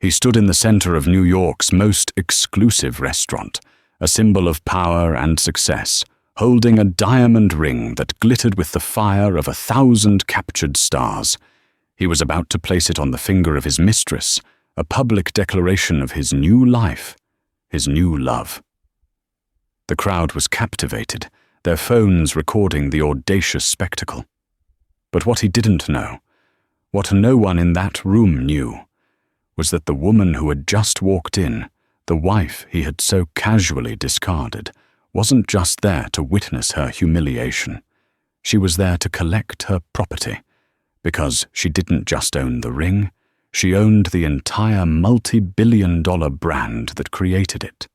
He stood in the center of New York's most exclusive restaurant, a symbol of power and success, holding a diamond ring that glittered with the fire of 1,000 captured stars. He was about to place it on the finger of his mistress, a public declaration of his new life, his new love. The crowd was captivated, their phones recording the audacious spectacle. But what he didn't know, what no one in that room knew, was that the woman who had just walked in, the wife he had so casually discarded, wasn't just there to witness her humiliation. She was there to collect her property, because she didn't just own the ring, she owned the entire multi-billion-dollar brand that created it.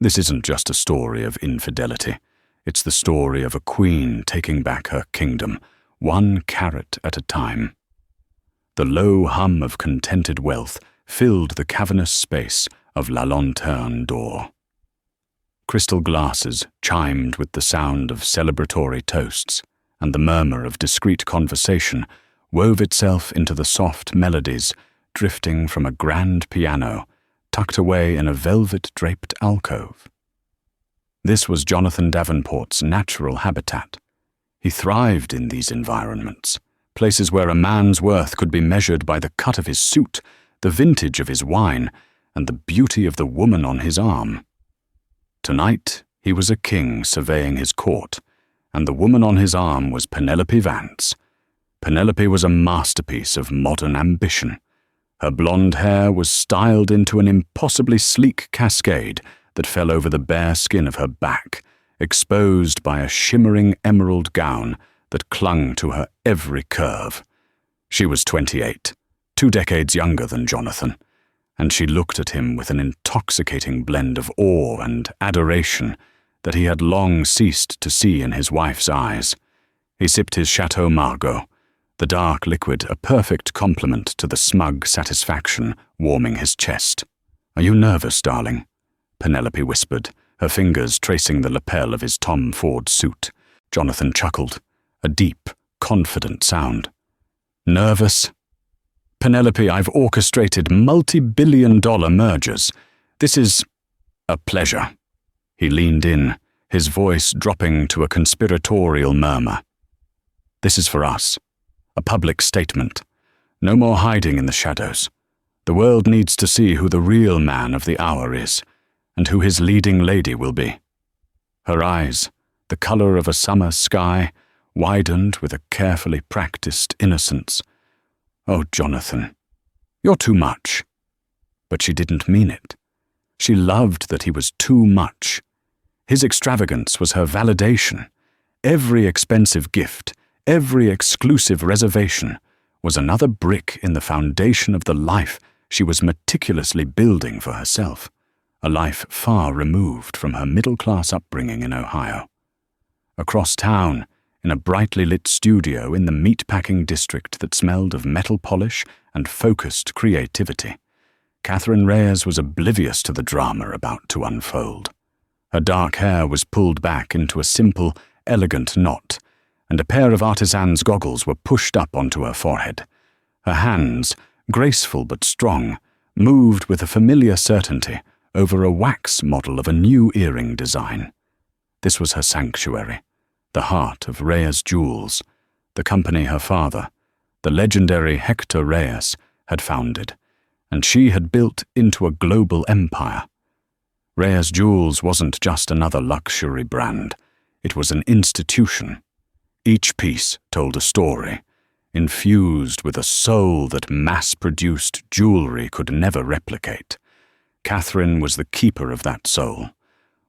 This isn't just a story of infidelity. It's the story of a queen taking back her kingdom, one carat at a time. The low hum of contented wealth filled the cavernous space of La Lanterne d'Or. Crystal glasses chimed with the sound of celebratory toasts, and the murmur of discreet conversation wove itself into the soft melodies drifting from a grand piano tucked away in a velvet-draped alcove. This was Jonathan Davenport's natural habitat. He thrived in these environments, places where a man's worth could be measured by the cut of his suit, the vintage of his wine, and the beauty of the woman on his arm. Tonight, he was a king surveying his court, and the woman on his arm was Penelope Vance. Penelope was a masterpiece of modern ambition. Her blonde hair was styled into an impossibly sleek cascade that fell over the bare skin of her back, exposed by a shimmering emerald gown that clung to her every curve. She was 28, 2 decades younger than Jonathan, and she looked at him with an intoxicating blend of awe and adoration that he had long ceased to see in his wife's eyes. He sipped his Chateau Margaux, the dark liquid a perfect complement to the smug satisfaction warming his chest. "Are you nervous, darling?" Penelope whispered, her fingers tracing the lapel of his Tom Ford suit. Jonathan chuckled, a deep, confident sound. "Nervous? Penelope, I've orchestrated multi-billion-dollar mergers. This is a pleasure." He leaned in, his voice dropping to a conspiratorial murmur. "This is for us. A public statement. No more hiding in the shadows. The world needs to see who the real man of the hour is, and who his leading lady will be." Her eyes, the color of a summer sky, widened with a carefully practiced innocence. "Oh, Jonathan, you're too much." But she didn't mean it. She loved that he was too much. His extravagance was her validation. Every expensive gift, every exclusive reservation was another brick in the foundation of the life she was meticulously building for herself, a life far removed from her middle-class upbringing in Ohio. Across town, in a brightly lit studio in the meatpacking district that smelled of metal polish and focused creativity, Catherine Reyes was oblivious to the drama about to unfold. Her dark hair was pulled back into a simple, elegant knot, and a pair of artisan's goggles were pushed up onto her forehead. Her hands, graceful but strong, moved with a familiar certainty over a wax model of a new earring design. This was her sanctuary, the heart of Reyes Jewels, the company her father, the legendary Hector Reyes, had founded, and she had built into a global empire. Reyes Jewels wasn't just another luxury brand, it was an institution. Each piece told a story, infused with a soul that mass-produced jewelry could never replicate. Catherine was the keeper of that soul,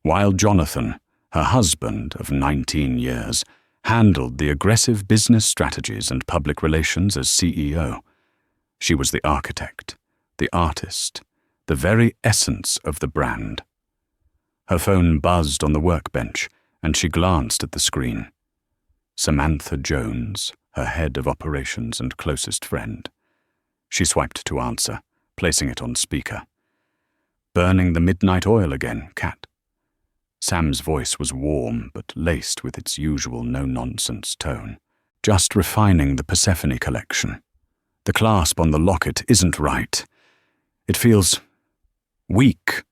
while Jonathan, her husband of 19 years, handled the aggressive business strategies and public relations as CEO. She was the architect, the artist, the very essence of the brand. Her phone buzzed on the workbench, and she glanced at the screen. Samantha Jones, her head of operations and closest friend. She swiped to answer, placing it on speaker. "Burning the midnight oil again, Cat." Sam's voice was warm but laced with its usual no-nonsense tone. "Just refining the Persephone collection. The clasp on the locket isn't right. It feels weak,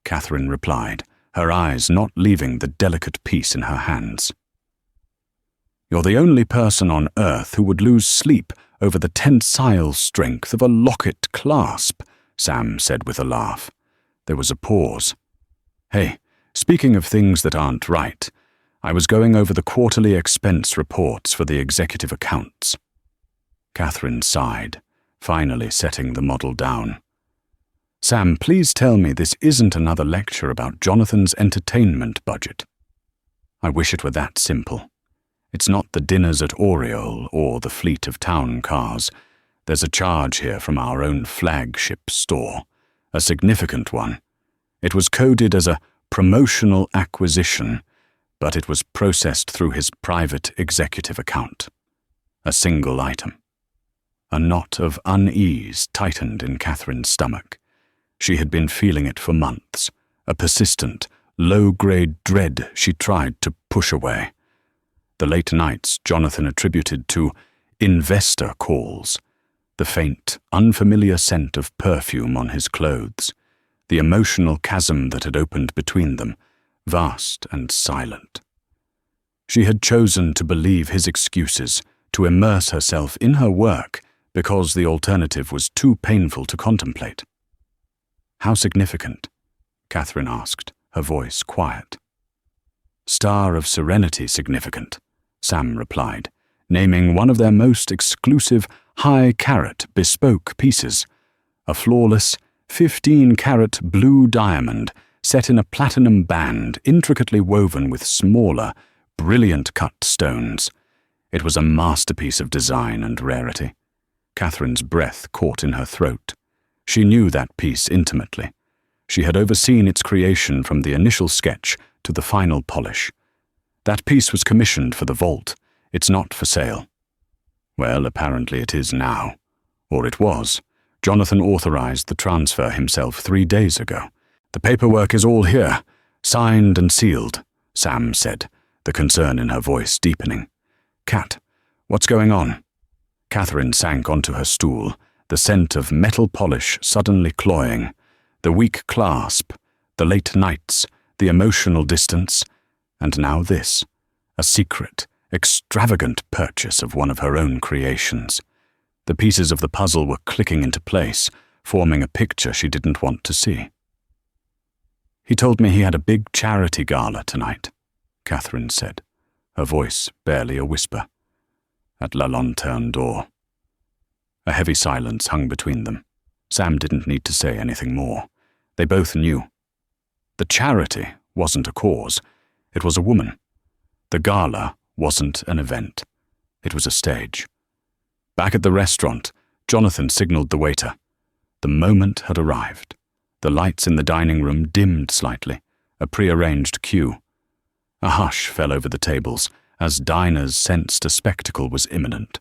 Catherine replied, her eyes not leaving the delicate piece in her hands. You're the only person on earth who would lose sleep over the tensile strength of a locket clasp, Sam said with a laugh. There was a pause. Hey, speaking of things that aren't right, I was going over the quarterly expense reports for the executive accounts. Catherine sighed, finally setting the model down. Sam, please tell me this isn't another lecture about Jonathan's entertainment budget. I wish it were that simple. It's not the dinners at Oriole or the fleet of town cars. There's a charge here from our own flagship store, a significant one. It was coded as a promotional acquisition, but it was processed through his private executive account. A single item. A knot of unease tightened in Catherine's stomach. She had been feeling it for months, a persistent, low-grade dread she tried to push away. The late nights Jonathan attributed to investor calls, the faint, unfamiliar scent of perfume on his clothes, the emotional chasm that had opened between them, vast and silent. She had chosen to believe his excuses, to immerse herself in her work because the alternative was too painful to contemplate. How significant? Catherine asked, her voice quiet. Star of Serenity significant, Sam replied, naming one of their most exclusive high-carat bespoke pieces, a flawless 15-carat blue diamond set in a platinum band intricately woven with smaller, brilliant-cut stones. It was a masterpiece of design and rarity. Catherine's breath caught in her throat. She knew that piece intimately. She had overseen its creation from the initial sketch to the final polish. That piece was commissioned for the vault. It's not for sale. Well, apparently it is now. Or it was. Jonathan authorized the transfer himself 3 days ago. The paperwork is all here, signed and sealed, Sam said, the concern in her voice deepening. Cat, what's going on? Catherine sank onto her stool, the scent of metal polish suddenly cloying, the weak clasp, the late nights, the emotional distance, and now this, a secret, extravagant purchase of one of her own creations. The pieces of the puzzle were clicking into place, forming a picture she didn't want to see. He told me he had a big charity gala tonight, Catherine said, her voice barely a whisper. At La Lanterne d'Or. A heavy silence hung between them. Sam didn't need to say anything more. They both knew. The charity wasn't a cause. It was a woman. The gala wasn't an event. It was a stage. Back at the restaurant, Jonathan signaled the waiter. The moment had arrived. The lights in the dining room dimmed slightly, a prearranged cue. A hush fell over the tables as diners sensed a spectacle was imminent.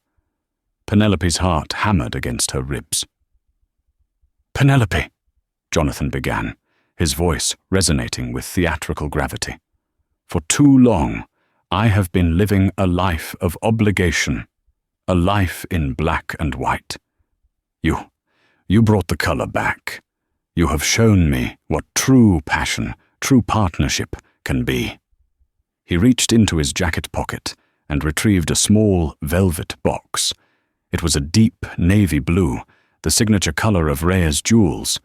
Penelope's heart hammered against her ribs. "Penelope," Jonathan began, his voice resonating with theatrical gravity. "For too long, I have been living a life of obligation, a life in black and white. You brought the color back. You have shown me what true passion, true partnership can be." He reached into his jacket pocket and retrieved a small velvet box. It was a deep navy blue, the signature color of Rhea's jewels.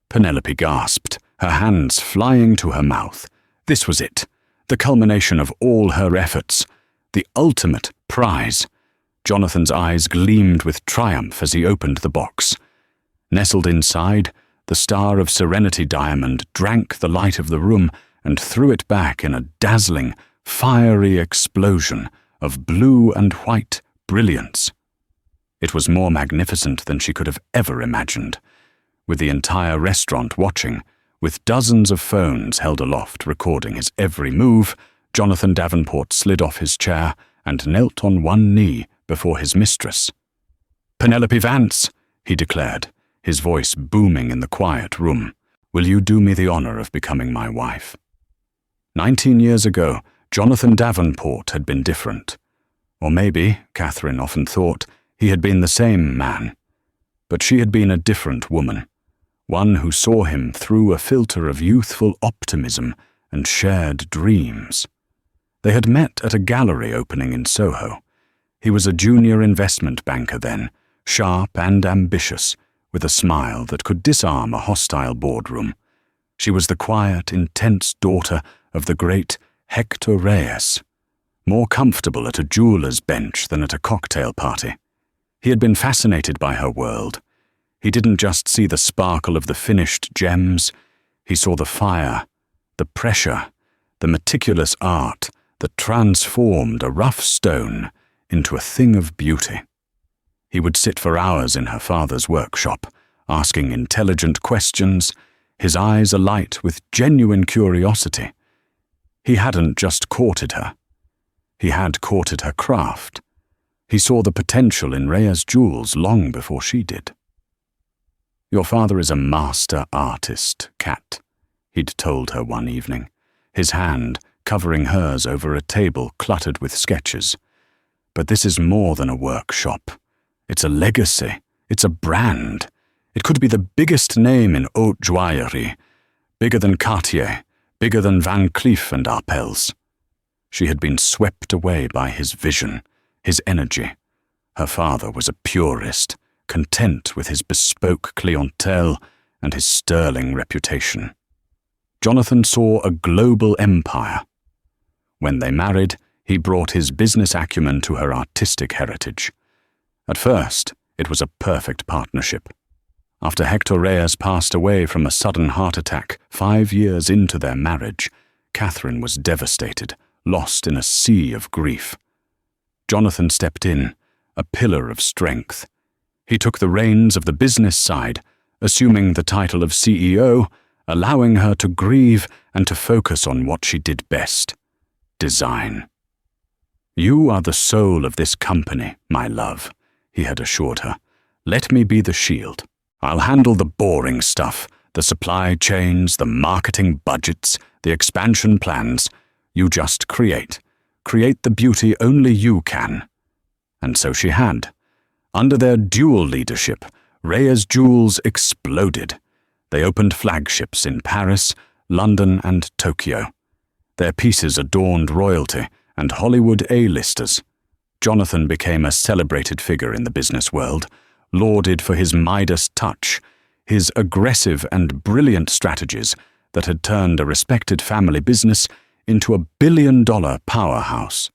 Penelope gasped, her hands flying to her mouth. This was it, the culmination of all her efforts, the ultimate prize. Jonathan's eyes gleamed with triumph as he opened the box. Nestled inside, the Star of Serenity diamond drank the light of the room and threw it back in a dazzling, fiery explosion of blue and white brilliance. It was more magnificent than she could have ever imagined. With the entire restaurant watching, with dozens of phones held aloft recording his every move, Jonathan Davenport slid off his chair and knelt on one knee before his mistress. "Penelope Vance," he declared, his voice booming in the quiet room, "will you do me the honor of becoming my wife?" 19 years ago, Jonathan Davenport had been different. Or maybe, Catherine often thought, he had been the same man. But she had been a different woman. one who saw him through a filter of youthful optimism and shared dreams. They had met at a gallery opening in Soho. He was a junior investment banker then, sharp and ambitious, with a smile that could disarm a hostile boardroom. She was the quiet, intense daughter of the great Hector Reyes, more comfortable at a jeweler's bench than at a cocktail party. He had been fascinated by her world. He didn't just see the sparkle of the finished gems, he saw the fire, the pressure, the meticulous art that transformed a rough stone into a thing of beauty. He would sit for hours in her father's workshop, asking intelligent questions, his eyes alight with genuine curiosity. He hadn't just courted her. He had courted her craft. He saw the potential in Rhea's jewels long before she did. "Your father is a master artist, Kat," he'd told her one evening, his hand covering hers over a table cluttered with sketches. "But this is more than a workshop. It's a legacy. It's a brand. It could be the biggest name in haute joaillerie, bigger than Cartier, bigger than Van Cleef and Arpels." She had been swept away by his vision, his energy. Her father was a purist, content with his bespoke clientele and his sterling reputation. Jonathan saw a global empire. When they married, he brought his business acumen to her artistic heritage. At first, it was a perfect partnership. After Hector Reyes passed away from a sudden heart attack 5 years into their marriage, Catherine was devastated, lost in a sea of grief. Jonathan stepped in, a pillar of strength. He took the reins of the business side, assuming the title of CEO, allowing her to grieve and to focus on what she did best: design. "You are the soul of this company, my love," he had assured her. "Let me be the shield. I'll handle the boring stuff, the supply chains, the marketing budgets, the expansion plans. You just create. Create the beauty only you can." And so she had. Under their dual leadership, Rhea's jewels exploded. They opened flagships in Paris, London, and Tokyo. Their pieces adorned royalty and Hollywood A-listers. Jonathan became a celebrated figure in the business world, lauded for his Midas touch, his aggressive and brilliant strategies that had turned a respected family business into a billion-dollar powerhouse.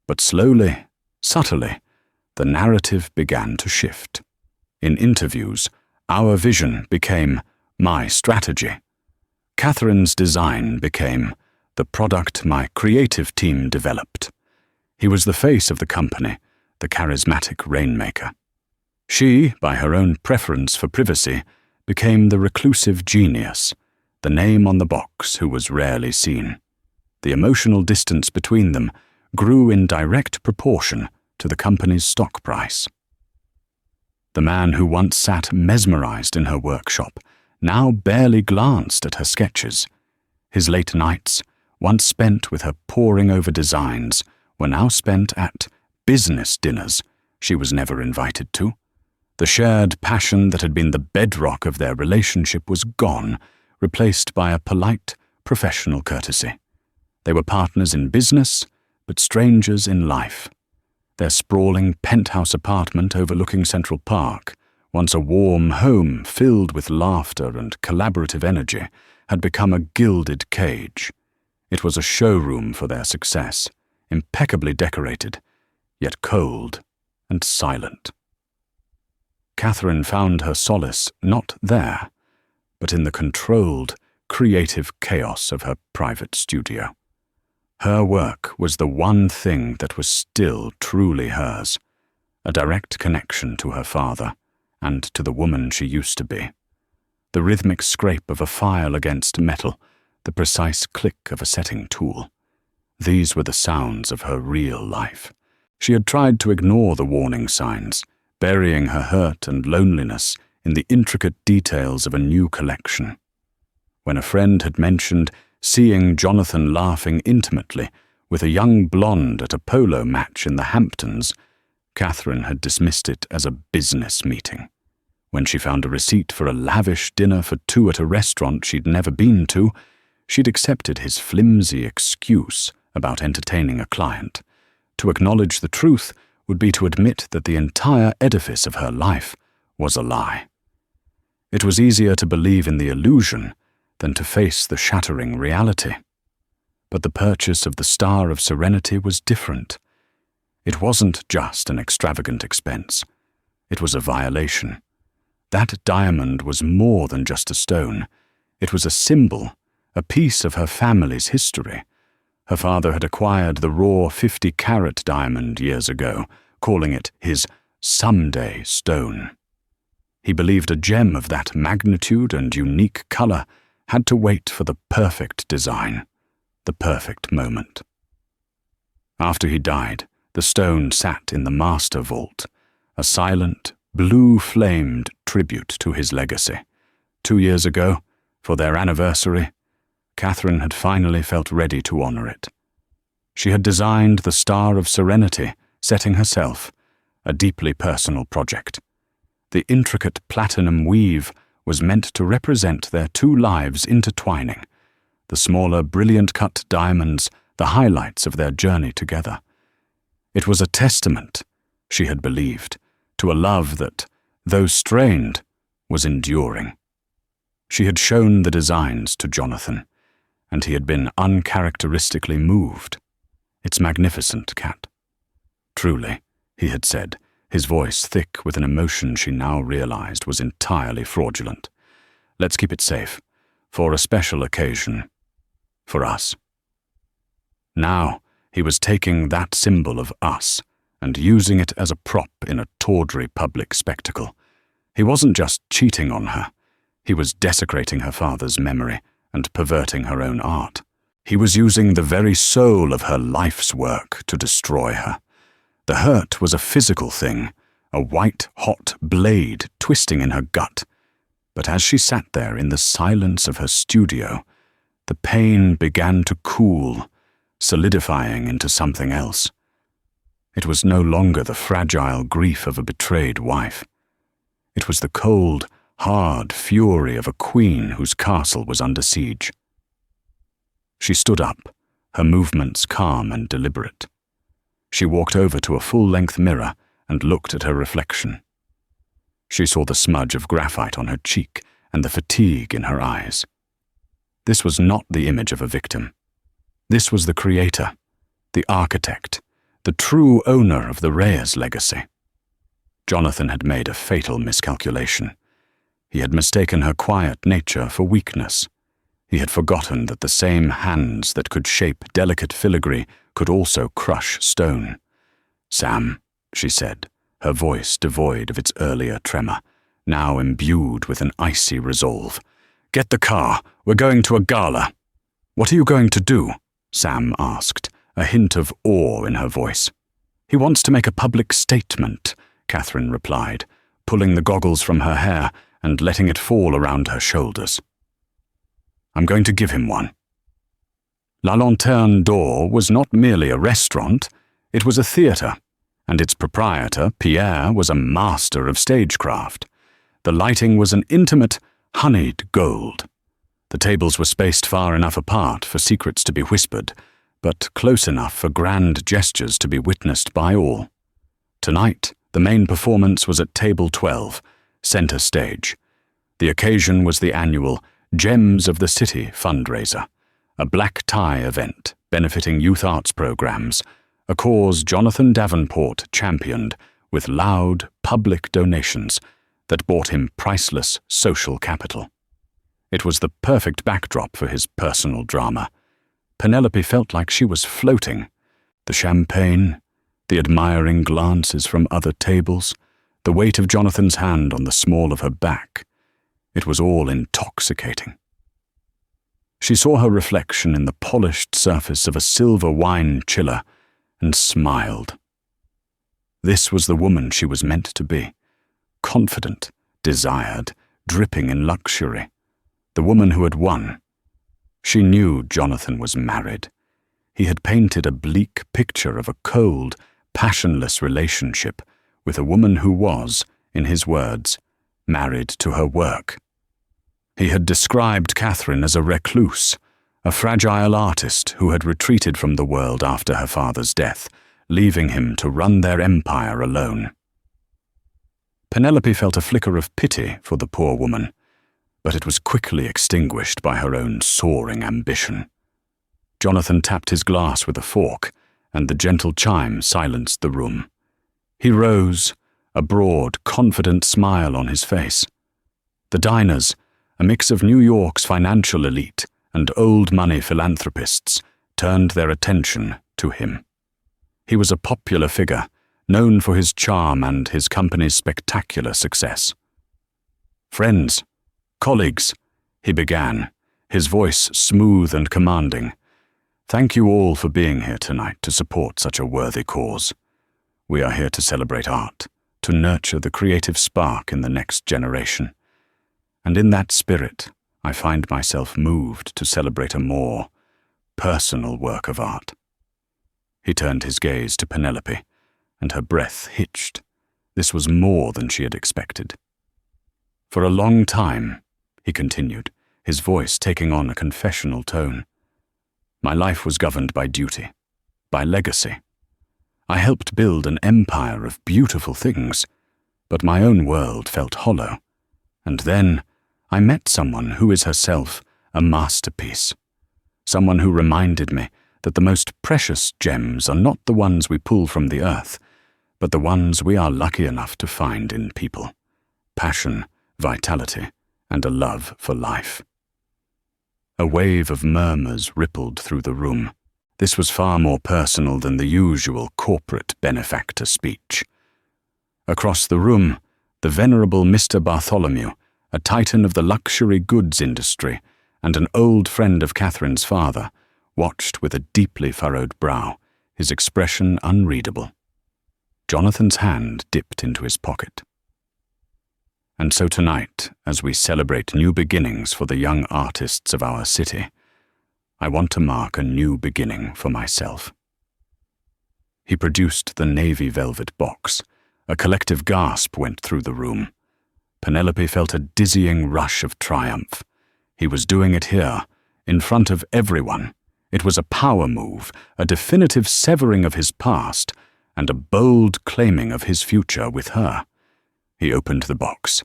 But slowly, subtly, the narrative began to shift. In interviews, our vision became my strategy. Catherine's design became the product my creative team developed. He was the face of the company, the charismatic rainmaker. She, by her own preference for privacy, became the reclusive genius, the name on the box who was rarely seen. The emotional distance between them grew in direct proportion to the company's stock price. The man who once sat mesmerized in her workshop now barely glanced at her sketches. His late nights, once spent with her poring over designs, were now spent at business dinners she was never invited to. The shared passion that had been the bedrock of their relationship was gone, replaced by a polite, professional courtesy. They were partners in business, but strangers in life. Their sprawling penthouse apartment overlooking Central Park, once a warm home filled with laughter and collaborative energy, had become a gilded cage. It was a showroom for their success, impeccably decorated, yet cold and silent. Catherine found her solace not there, but in the controlled, creative chaos of her private studio. Her work was the one thing that was still truly hers, a direct connection to her father and to the woman she used to be. The rhythmic scrape of a file against metal, the precise click of a setting tool. These were the sounds of her real life. She had tried to ignore the warning signs, burying her hurt and loneliness in the intricate details of a new collection. When a friend had mentioned seeing Jonathan laughing intimately with a young blonde at a polo match in the Hamptons, Catherine had dismissed it as a business meeting. When she found a receipt for a lavish dinner for two at a restaurant she'd never been to, she'd accepted his flimsy excuse about entertaining a client. To acknowledge the truth would be to admit that the entire edifice of her life was a lie. It was easier to believe in the illusion than to face the shattering reality. But the purchase of the Star of Serenity was different. It wasn't just an extravagant expense. It was a violation. That diamond was more than just a stone. It was a symbol, a piece of her family's history. Her father had acquired the raw 50-carat diamond years ago, calling it his someday stone. He believed a gem of that magnitude and unique color had to wait for the perfect design, the perfect moment. After he died, the stone sat in the master vault, a silent, blue-flamed tribute to his legacy. 2 years ago, for their anniversary, Catherine had finally felt ready to honor it. She had designed the Star of Serenity, setting herself, a deeply personal project. The intricate platinum weave was meant to represent their two lives intertwining, the smaller, brilliant-cut diamonds, the highlights of their journey together. It was a testament, she had believed, to a love that, though strained, was enduring. She had shown the designs to Jonathan, and he had been uncharacteristically moved. "It's magnificent, Cat." "Truly," he had said, his voice thick with an emotion she now realized was entirely fraudulent. "Let's keep it safe, for a special occasion, for us." Now, he was taking that symbol of us and using it as a prop in a tawdry public spectacle. He wasn't just cheating on her. He was desecrating her father's memory and perverting her own art. He was using the very soul of her life's work to destroy her. The hurt was a physical thing, a white-hot blade twisting in her gut. But as she sat there in the silence of her studio, the pain began to cool, solidifying into something else. It was no longer the fragile grief of a betrayed wife. It was the cold, hard fury of a queen whose castle was under siege. She stood up, her movements calm and deliberate. She walked over to a full-length mirror and looked at her reflection. She saw the smudge of graphite on her cheek and the fatigue in her eyes. This was not the image of a victim. This was the creator, the architect, the true owner of the Reyes legacy. Jonathan had made a fatal miscalculation. He had mistaken her quiet nature for weakness. He had forgotten that the same hands that could shape delicate filigree could also crush stone. "Sam," she said, her voice devoid of its earlier tremor, now imbued with an icy resolve. "Get the car. We're going to a gala." "What are you going to do?" Sam asked, a hint of awe in her voice. "He wants to make a public statement," Catherine replied, pulling the goggles from her hair and letting it fall around her shoulders. "I'm going to give him one." La Lanterne d'Or was not merely a restaurant, it was a theatre, and its proprietor, Pierre, was a master of stagecraft. The lighting was an intimate, honeyed gold. The tables were spaced far enough apart for secrets to be whispered, but close enough for grand gestures to be witnessed by all. Tonight, the main performance was at Table 12, center stage. The occasion was the annual Gems of the City fundraiser, a black tie event benefiting youth arts programs, a cause Jonathan Davenport championed with loud, public donations that bought him priceless social capital. It was the perfect backdrop for his personal drama. Penelope felt like she was floating. The champagne, the admiring glances from other tables, the weight of Jonathan's hand on the small of her back. It was all intoxicating. She saw her reflection in the polished surface of a silver wine chiller and smiled. This was the woman she was meant to be. Confident, desired, dripping in luxury. The woman who had won. She knew Jonathan was married. He had painted a bleak picture of a cold, passionless relationship with a woman who was, in his words, married to her work. He had described Catherine as a recluse, a fragile artist who had retreated from the world after her father's death, leaving him to run their empire alone. Penelope felt a flicker of pity for the poor woman, but it was quickly extinguished by her own soaring ambition. Jonathan tapped his glass with a fork, and the gentle chime silenced the room. He rose, a broad, confident smile on his face. The diners, a mix of New York's financial elite and old-money philanthropists, turned their attention to him. He was a popular figure, known for his charm and his company's spectacular success. "Friends, colleagues," he began, his voice smooth and commanding. "Thank you all for being here tonight to support such a worthy cause. We are here to celebrate art, to nurture the creative spark in the next generation. And in that spirit, I find myself moved to celebrate a more personal work of art." He turned his gaze to Penelope, and her breath hitched. This was more than she had expected. "For a long time," he continued, his voice taking on a confessional tone, "my life was governed by duty, by legacy. I helped build an empire of beautiful things, but my own world felt hollow. And then I met someone who is herself a masterpiece, someone who reminded me that the most precious gems are not the ones we pull from the earth, but the ones we are lucky enough to find in people: passion, vitality, and a love for life." A wave of murmurs rippled through the room. This was far more personal than the usual corporate benefactor speech. Across the room, the venerable Mr. Bartholomew, a titan of the luxury goods industry and an old friend of Catherine's father, watched with a deeply furrowed brow, his expression unreadable. Jonathan's hand dipped into his pocket. "And so tonight, as we celebrate new beginnings for the young artists of our city, I want to mark a new beginning for myself." He produced the navy velvet box. A collective gasp went through the room. Penelope felt a dizzying rush of triumph. He was doing it here, in front of everyone. It was a power move, a definitive severing of his past, and a bold claiming of his future with her. He opened the box.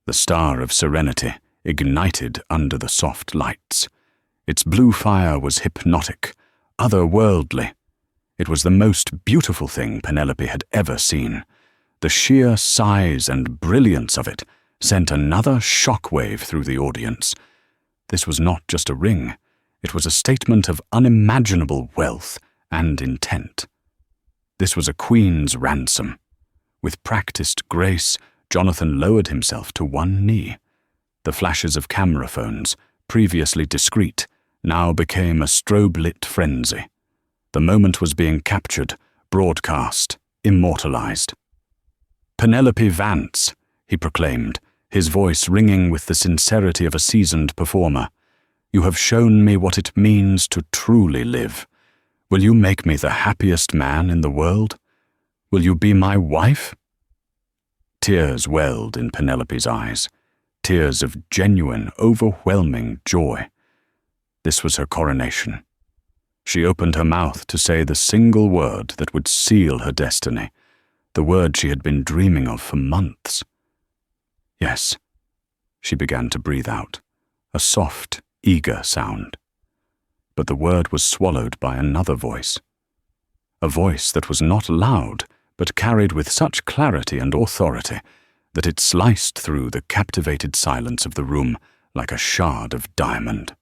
The star of serenity ignited under the soft lights. Its blue fire was hypnotic, otherworldly. It was the most beautiful thing Penelope had ever seen. The sheer size and brilliance of it sent another shockwave through the audience. This was not just a ring. It was a statement of unimaginable wealth and intent. This was a queen's ransom. With practiced grace, Jonathan lowered himself to one knee. The flashes of camera phones, previously discreet, now became a strobe-lit frenzy. The moment was being captured, broadcast, immortalized. "Penelope Vance," he proclaimed, his voice ringing with the sincerity of a seasoned performer. "You have shown me what it means to truly live. Will you make me the happiest man in the world? Will you be my wife?" Tears welled in Penelope's eyes, tears of genuine, overwhelming joy. This was her coronation. She opened her mouth to say the single word that would seal her destiny, the word she had been dreaming of for months. "Yes," she began to breathe out, a soft, eager sound. But the word was swallowed by another voice. A voice that was not loud, but carried with such clarity and authority that it sliced through the captivated silence of the room like a shard of diamond.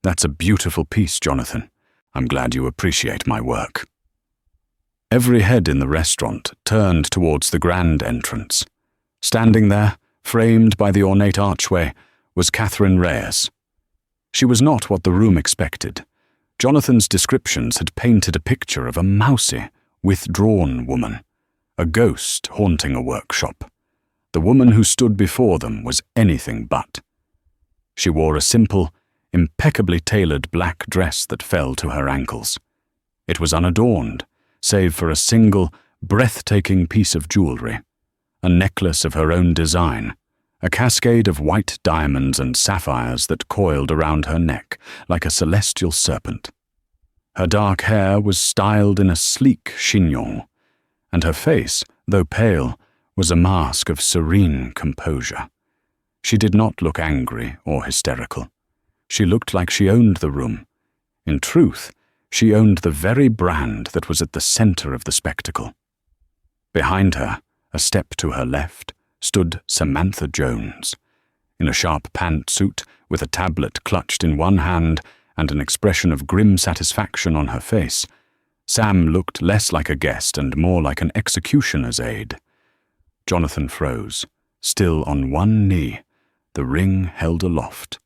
"That's a beautiful piece, Jonathan. I'm glad you appreciate my work." Every head in the restaurant turned towards the grand entrance. Standing there, framed by the ornate archway, was Catherine Reyes. She was not what the room expected. Jonathan's descriptions had painted a picture of a mousy, withdrawn woman, a ghost haunting a workshop. The woman who stood before them was anything but. She wore a simple, impeccably tailored black dress that fell to her ankles. It was unadorned, save for a single, breathtaking piece of jewelry, a necklace of her own design, a cascade of white diamonds and sapphires that coiled around her neck like a celestial serpent. Her dark hair was styled in a sleek chignon, and her face, though pale, was a mask of serene composure. She did not look angry or hysterical. She looked like she owned the room. In truth, she owned the very brand that was at the center of the spectacle. Behind her, a step to her left, stood Samantha Jones. In a sharp pantsuit, with a tablet clutched in one hand and an expression of grim satisfaction on her face, Sam looked less like a guest and more like an executioner's aide. Jonathan froze, still on one knee, the ring held aloft.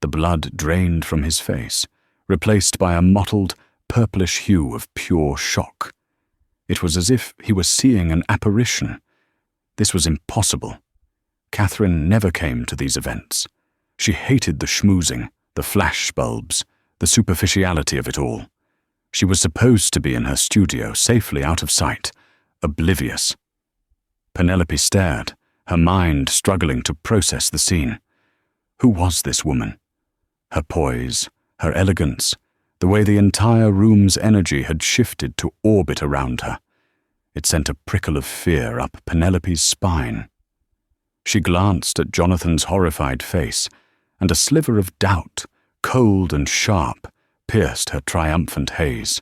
The blood drained from his face, replaced by a mottled, purplish hue of pure shock. It was as if he was seeing an apparition. This was impossible. Catherine never came to these events. She hated the schmoozing, the flash bulbs, the superficiality of it all. She was supposed to be in her studio, safely out of sight, oblivious. Penelope stared, her mind struggling to process the scene. Who was this woman? Her poise, her elegance, the way the entire room's energy had shifted to orbit around her. It sent a prickle of fear up Penelope's spine. She glanced at Jonathan's horrified face, and a sliver of doubt, cold and sharp, pierced her triumphant haze.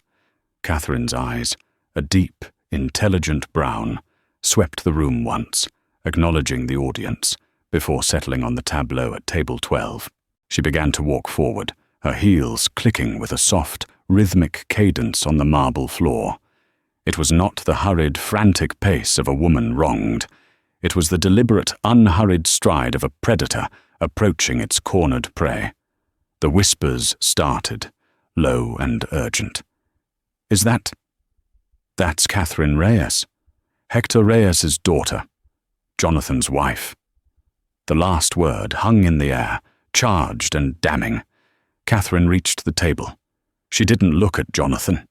Catherine's eyes, a deep, intelligent brown, swept the room once, acknowledging the audience, before settling on the tableau at table 12. She began to walk forward, her heels clicking with a soft, rhythmic cadence on the marble floor. It was not the hurried, frantic pace of a woman wronged. It was the deliberate, unhurried stride of a predator approaching its cornered prey. The whispers started, low and urgent. That's Catherine Reyes, Hector Reyes's daughter, Jonathan's wife." The last word hung in the air, charged and damning. Catherine reached the table. She didn't look at Jonathan.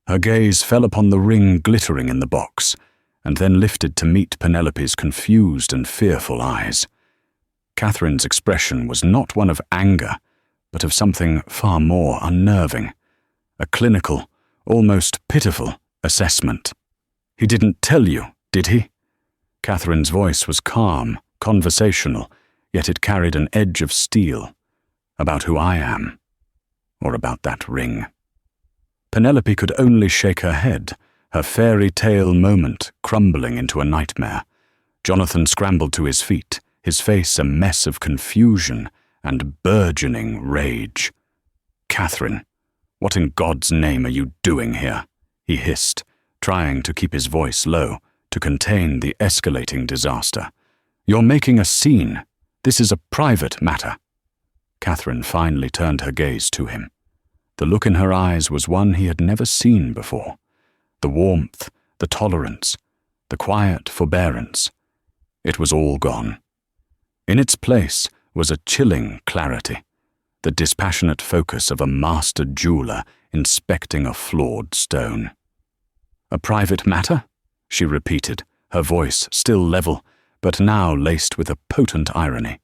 Her gaze fell upon the ring glittering in the box, and then lifted to meet Penelope's confused and fearful eyes. Catherine's expression was not one of anger, but of something far more unnerving. A clinical, almost pitiful assessment. "He didn't tell you, did he?" Catherine's voice was calm, conversational, yet it carried an edge of steel. "About who I am, or about that ring?" Penelope could only shake her head, her fairy tale moment crumbling into a nightmare. Jonathan scrambled to his feet, his face a mess of confusion and burgeoning rage. "Catherine, what in God's name are you doing here?" he hissed, trying to keep his voice low, to contain the escalating disaster. "You're making a scene. This is a private matter." Catherine finally turned her gaze to him. The look in her eyes was one he had never seen before. The warmth, the tolerance, the quiet forbearance. It was all gone. In its place was a chilling clarity, the dispassionate focus of a master jeweler inspecting a flawed stone. "A private matter?" she repeated, her voice still level, but now laced with a potent irony.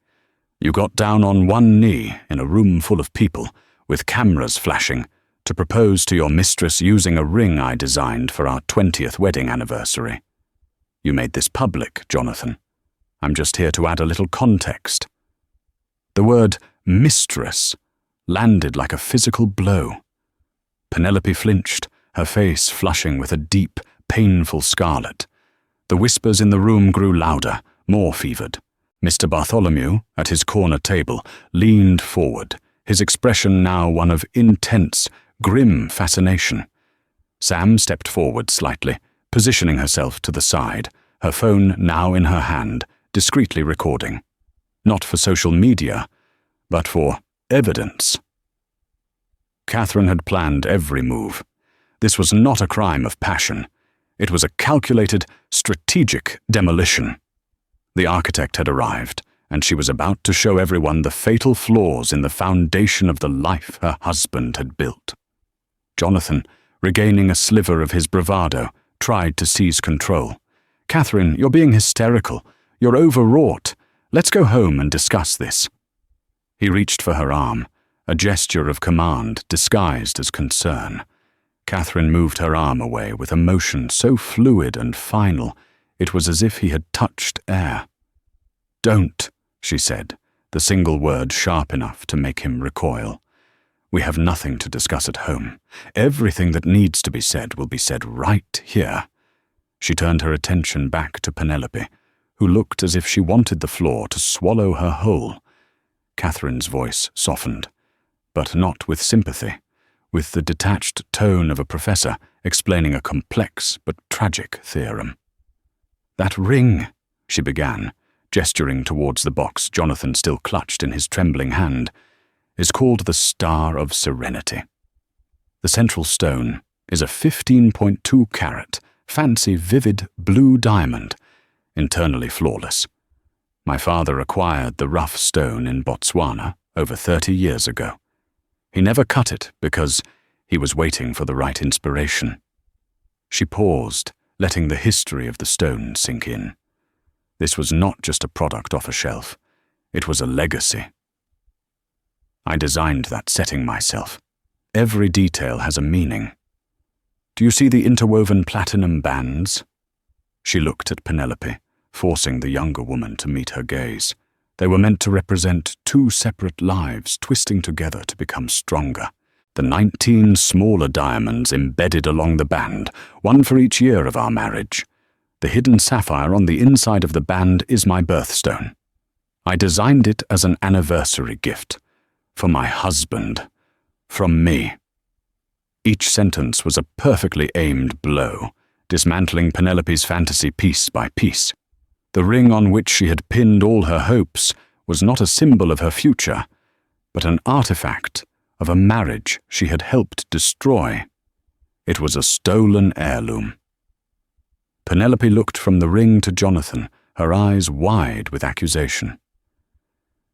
"You got down on one knee in a room full of people, with cameras flashing, to propose to your mistress using a ring I designed for our 20th wedding anniversary. You made this public, Jonathan. I'm just here to add a little context." The word mistress landed like a physical blow. Penelope flinched, her face flushing with a deep, painful scarlet. The whispers in the room grew louder, more fevered. Mr. Bartholomew, at his corner table, leaned forward, his expression now one of intense, grim fascination. Sam stepped forward slightly, positioning herself to the side, her phone now in her hand, discreetly recording. Not for social media, but for evidence. Catherine had planned every move. This was not a crime of passion. It was a calculated, strategic demolition. The architect had arrived, and she was about to show everyone the fatal flaws in the foundation of the life her husband had built. Jonathan, regaining a sliver of his bravado, tried to seize control. "Catherine, you're being hysterical. You're overwrought. Let's go home and discuss this." He reached for her arm, a gesture of command disguised as concern. Catherine moved her arm away with a motion so fluid and final, it was as if he had touched air. "Don't," she said, the single word sharp enough to make him recoil. "We have nothing to discuss at home. Everything that needs to be said will be said right here." She turned her attention back to Penelope, who looked as if she wanted the floor to swallow her whole. Catherine's voice softened, but not with sympathy, with the detached tone of a professor explaining a complex but tragic theorem. "That ring," she began, gesturing towards the box Jonathan still clutched in his trembling hand, "is called the Star of Serenity. The central stone is a 15.2-carat, fancy, vivid blue diamond, internally flawless. My father acquired the rough stone in Botswana over 30 years ago. He never cut it because he was waiting for the right inspiration." She paused, letting the history of the stone sink in. This was not just a product off a shelf. It was a legacy. "I designed that setting myself. Every detail has a meaning. Do you see the interwoven platinum bands?" She looked at Penelope, forcing the younger woman to meet her gaze. They were meant to represent two separate lives twisting together to become stronger. The 19 smaller diamonds embedded along the band, one for each year of our marriage. The hidden sapphire on the inside of the band is my birthstone. I designed it as an anniversary gift. For my husband. From me. Each sentence was a perfectly aimed blow, dismantling Penelope's fantasy piece by piece. The ring on which she had pinned all her hopes was not a symbol of her future, but an artifact of a marriage she had helped destroy. It was a stolen heirloom. Penelope looked from the ring to Jonathan, her eyes wide with accusation.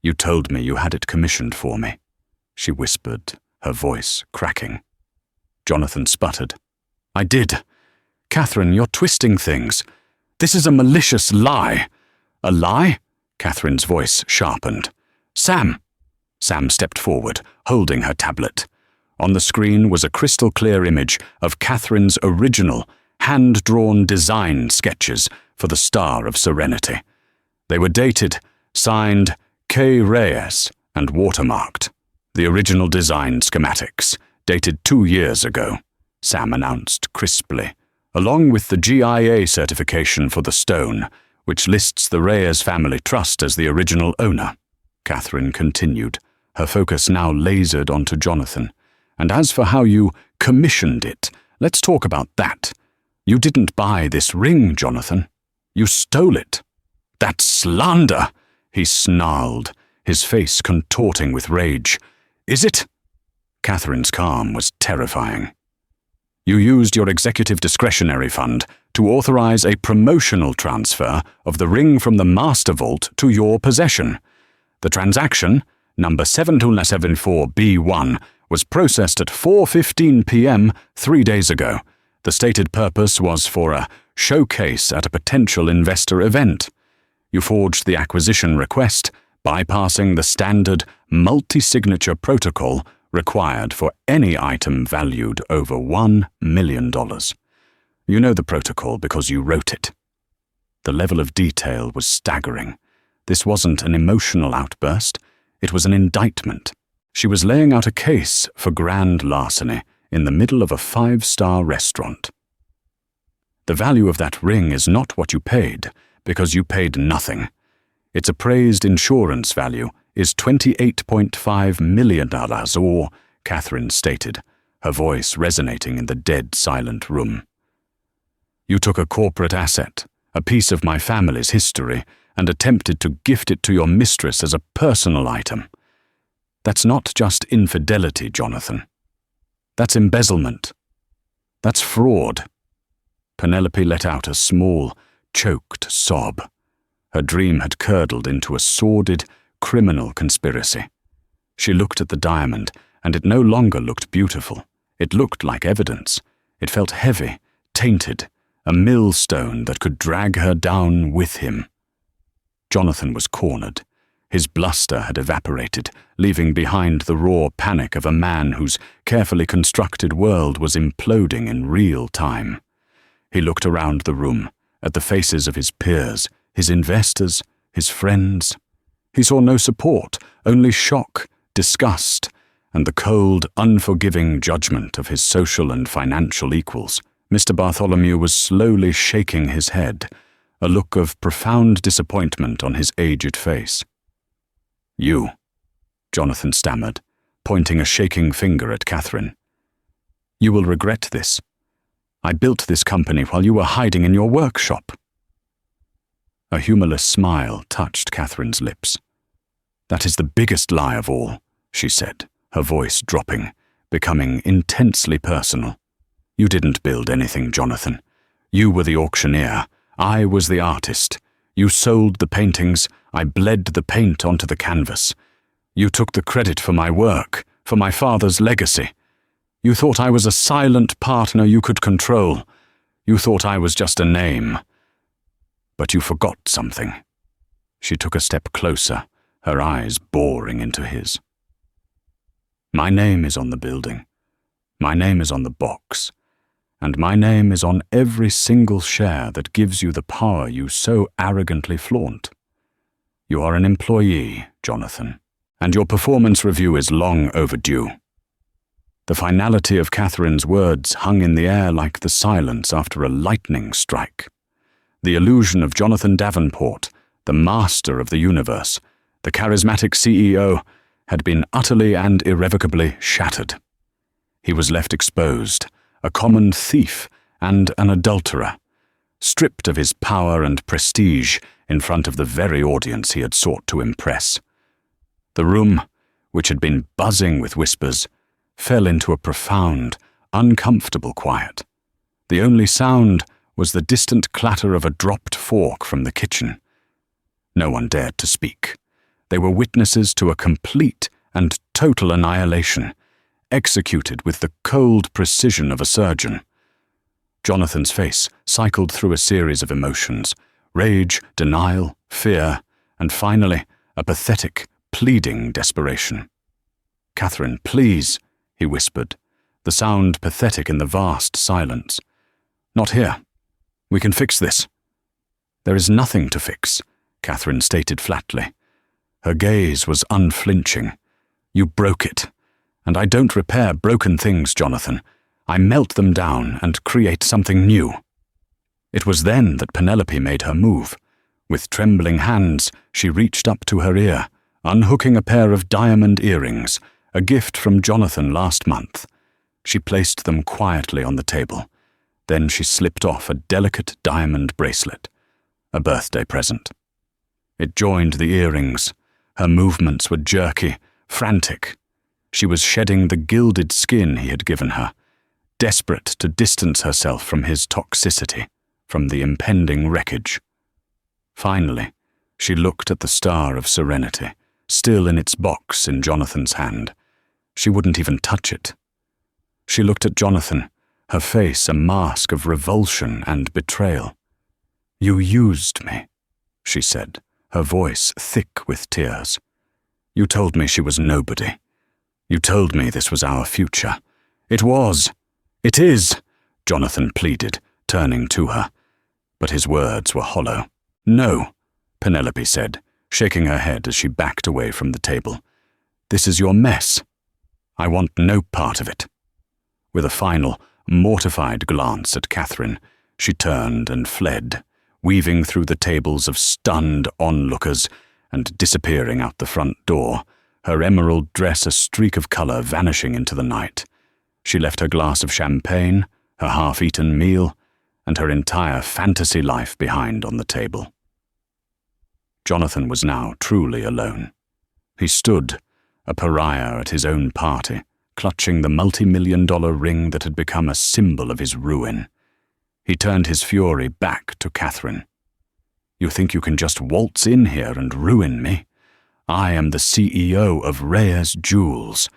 "You told me you had it commissioned for me," she whispered, her voice cracking. Jonathan sputtered. "I did. Catherine, you're twisting things. This is a malicious lie." "A lie?" Catherine's voice sharpened. "Sam!" Sam stepped forward, holding her tablet. On the screen was a crystal-clear image of Catherine's original, hand-drawn design sketches for the Star of Serenity. They were dated, signed K. Reyes, and watermarked. "The original design schematics, dated 2 years ago," Sam announced crisply, "along with the GIA certification for the stone, which lists the Reyes family trust as the original owner." Catherine continued, her focus now lasered onto Jonathan. "And as for how you commissioned it, let's talk about that. You didn't buy this ring, Jonathan. You stole it." "That's slander," he snarled, his face contorting with rage. "Is it?" Catherine's calm was terrifying. "You used your executive discretionary fund to authorize a promotional transfer of the ring from the master vault to your possession. The transaction, number 7274B1, was processed at 4:15 p.m. 3 days ago. The stated purpose was for a showcase at a potential investor event. You forged the acquisition request, bypassing the standard multi-signature protocol required for any item valued over $1 million. You know the protocol because you wrote it." The level of detail was staggering. This wasn't an emotional outburst. It was an indictment. She was laying out a case for grand larceny in the middle of a 5-star restaurant. "The value of that ring is not what you paid, because you paid nothing. Its appraised insurance value is $28.5 million, or," Catherine stated, her voice resonating in the dead silent room. "You took a corporate asset, a piece of my family's history, and attempted to gift it to your mistress as a personal item. That's not just infidelity, Jonathan. That's embezzlement. That's fraud." Penelope let out a small, choked sob. Her dream had curdled into a sordid, criminal conspiracy. She looked at the diamond, and it no longer looked beautiful. It looked like evidence. It felt heavy, tainted, a millstone that could drag her down with him. Jonathan was cornered. His bluster had evaporated, leaving behind the raw panic of a man whose carefully constructed world was imploding in real time. He looked around the room, at the faces of his peers, his investors, his friends. He saw no support, only shock, disgust, and the cold, unforgiving judgment of his social and financial equals. Mr. Bartholomew was slowly shaking his head, a look of profound disappointment on his aged face. "You," Jonathan stammered, pointing a shaking finger at Catherine. "You will regret this. I built this company while you were hiding in your workshop." A humorless smile touched Catherine's lips. "That is the biggest lie of all," she said, her voice dropping, becoming intensely personal. "You didn't build anything, Jonathan. You were the auctioneer. I was the artist. You sold the paintings. I bled the paint onto the canvas. You took the credit for my work, for my father's legacy. You thought I was a silent partner you could control. You thought I was just a name. But you forgot something." She took a step closer, her eyes boring into his. "My name is on the building. My name is on the box. And my name is on every single share that gives you the power you so arrogantly flaunt. You are an employee, Jonathan, and your performance review is long overdue." The finality of Catherine's words hung in the air like the silence after a lightning strike. The illusion of Jonathan Davenport, the master of the universe, the charismatic CEO, had been utterly and irrevocably shattered. He was left exposed, a common thief and an adulterer, stripped of his power and prestige in front of the very audience he had sought to impress. The room, which had been buzzing with whispers, fell into a profound, uncomfortable quiet. The only sound was the distant clatter of a dropped fork from the kitchen. No one dared to speak. They were witnesses to a complete and total annihilation, executed with the cold precision of a surgeon. Jonathan's face cycled through a series of emotions: rage, denial, fear, and finally, a pathetic, pleading desperation. "Catherine, please," he whispered, the sound pathetic in the vast silence. "Not here. We can fix this." "There is nothing to fix," Catherine stated flatly. Her gaze was unflinching. "You broke it. And I don't repair broken things, Jonathan. I melt them down and create something new." It was then that Penelope made her move. With trembling hands, she reached up to her ear, unhooking a pair of diamond earrings, a gift from Jonathan last month. She placed them quietly on the table. Then she slipped off a delicate diamond bracelet, a birthday present. It joined the earrings. Her movements were jerky, frantic. She was shedding the gilded skin he had given her, desperate to distance herself from his toxicity, from the impending wreckage. Finally, she looked at the star of serenity, still in its box in Jonathan's hand. She wouldn't even touch it. She looked at Jonathan, her face a mask of revulsion and betrayal. "You used me," she said, her voice thick with tears. "You told me she was nobody. You told me this was our future. It was. It is," Jonathan pleaded, turning to her. But his words were hollow. "No," Penelope said, shaking her head as she backed away from the table. "This is your mess. I want no part of it." With a final, mortified glance at Catherine, she turned and fled, weaving through the tables of stunned onlookers and disappearing out the front door, her emerald dress a streak of color vanishing into the night. She left her glass of champagne, her half-eaten meal, and her entire fantasy life behind on the table. Jonathan was now truly alone. He stood, a pariah at his own party, clutching the multi-million-dollar ring that had become a symbol of his ruin. He turned his fury back to Catherine. "You think you can just waltz in here and ruin me? I am the CEO of Reyes Jewels.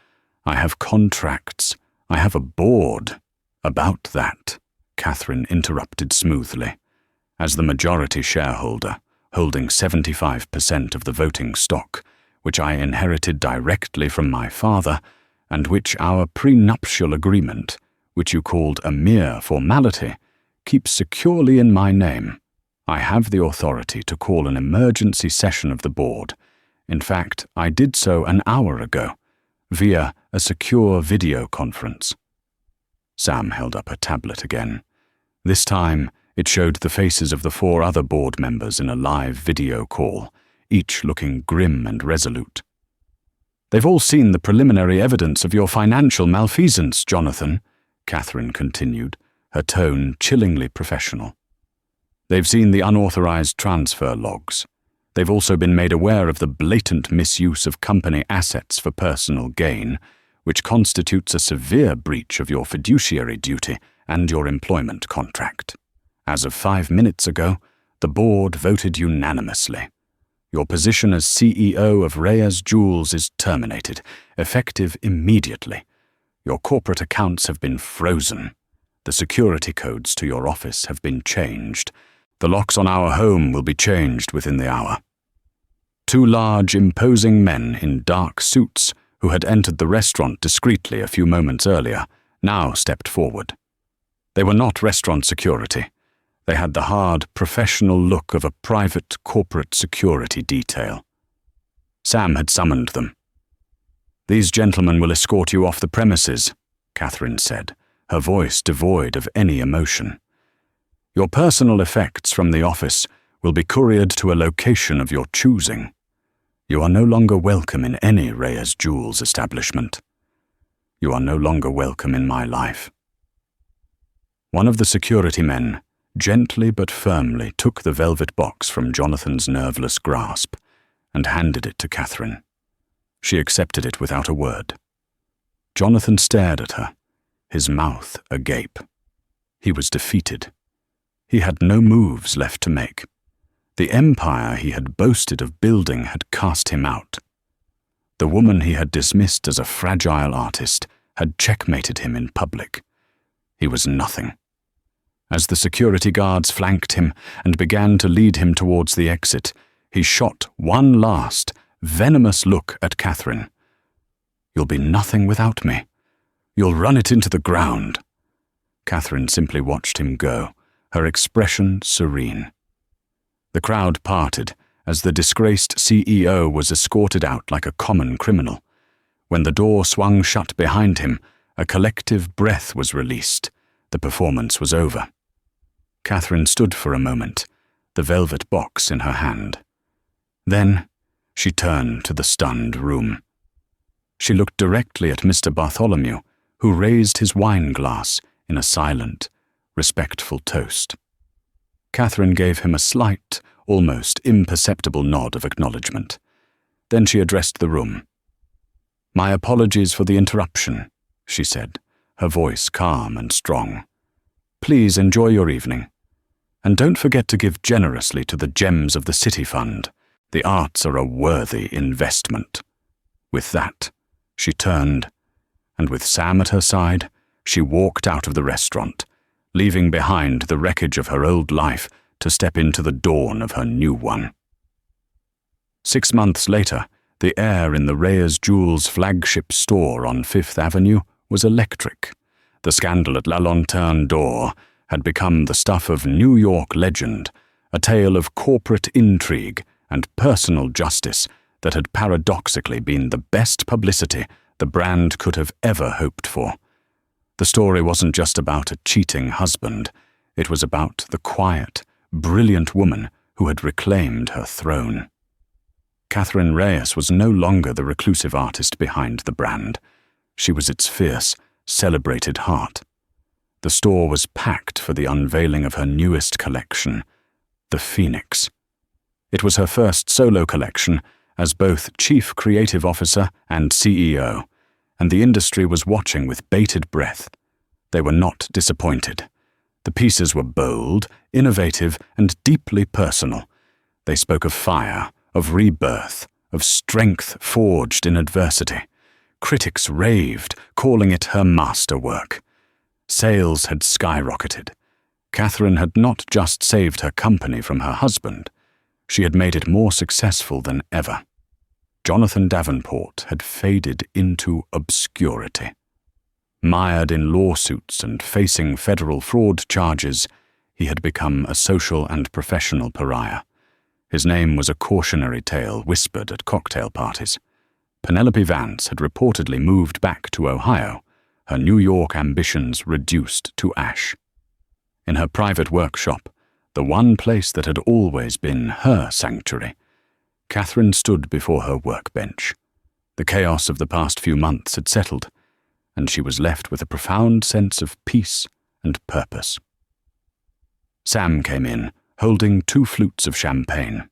I have contracts. I have a board." "About that," Catherine interrupted smoothly. As the majority shareholder, holding 75% of the voting stock, which I inherited directly from my father, and which our prenuptial agreement, which you called a mere formality, keeps securely in my name. I have the authority to call an emergency session of the board. In fact, I did so an hour ago, via a secure video conference. Sam held up her tablet again. This time, it showed the faces of the 4 other board members in a live video call, each looking grim and resolute. "They've all seen the preliminary evidence of your financial malfeasance, Jonathan," Catherine continued, her tone chillingly professional. "They've seen the unauthorized transfer logs. They've also been made aware of the blatant misuse of company assets for personal gain, which constitutes a severe breach of your fiduciary duty and your employment contract. As of 5 minutes ago, the board voted unanimously. Your position as CEO of Reyes Jewels is terminated, effective immediately. Your corporate accounts have been frozen. The security codes to your office have been changed. The locks on our home will be changed within the hour." 2 large, imposing men in dark suits who had entered the restaurant discreetly a few moments earlier now stepped forward. They were not restaurant security. They had the hard, professional look of a private corporate security detail. Sam had summoned them. "These gentlemen will escort you off the premises," Catherine said, her voice devoid of any emotion. "Your personal effects from the office will be couriered to a location of your choosing. You are no longer welcome in any Reyes Jewels establishment. You are no longer welcome in my life." One of the security men gently but firmly took the velvet box from Jonathan's nerveless grasp and handed it to Catherine. She accepted it without a word. Jonathan stared at her, his mouth agape. He was defeated. He had no moves left to make. The empire he had boasted of building had cast him out. The woman he had dismissed as a fragile artist had checkmated him in public. He was nothing. As the security guards flanked him and began to lead him towards the exit, he shot one last, venomous look at Catherine. "You'll be nothing without me. You'll run it into the ground." Catherine simply watched him go, her expression serene. The crowd parted as the disgraced CEO was escorted out like a common criminal. When the door swung shut behind him, a collective breath was released. The performance was over. Catherine stood for a moment, the velvet box in her hand. Then she turned to the stunned room. She looked directly at Mr. Bartholomew, who raised his wine glass in a silent, respectful toast. Catherine gave him a slight, almost imperceptible nod of acknowledgement. Then she addressed the room. "My apologies for the interruption," she said, her voice calm and strong. "Please enjoy your evening. And don't forget to give generously to the Gems of the City Fund. The arts are a worthy investment." With that, she turned, and with Sam at her side, she walked out of the restaurant, leaving behind the wreckage of her old life to step into the dawn of her new one. 6 months later, the air in the Reyes Jewels flagship store on Fifth Avenue was electric. The scandal at La Lanterne d'Or had become the stuff of New York legend, a tale of corporate intrigue and personal justice that had paradoxically been the best publicity the brand could have ever hoped for. The story wasn't just about a cheating husband. It was about the quiet, brilliant woman who had reclaimed her throne. Catherine Reyes was no longer the reclusive artist behind the brand. She was its fierce, celebrated heart. The store was packed for the unveiling of her newest collection, the Phoenix. It was her first solo collection as both Chief Creative Officer and CEO, and the industry was watching with bated breath. They were not disappointed. The pieces were bold, innovative, and deeply personal. They spoke of fire, of rebirth, of strength forged in adversity. Critics raved, calling it her masterwork. Sales had skyrocketed. Catherine had not just saved her company from her husband. She had made it more successful than ever. Jonathan Davenport had faded into obscurity. Mired in lawsuits and facing federal fraud charges, he had become a social and professional pariah. His name was a cautionary tale whispered at cocktail parties. Penelope Vance had reportedly moved back to Ohio, her New York ambitions reduced to ash. In her private workshop, the one place that had always been her sanctuary, Catherine stood before her workbench. The chaos of the past few months had settled, and she was left with a profound sense of peace and purpose. Sam came in, holding 2 flutes of champagne.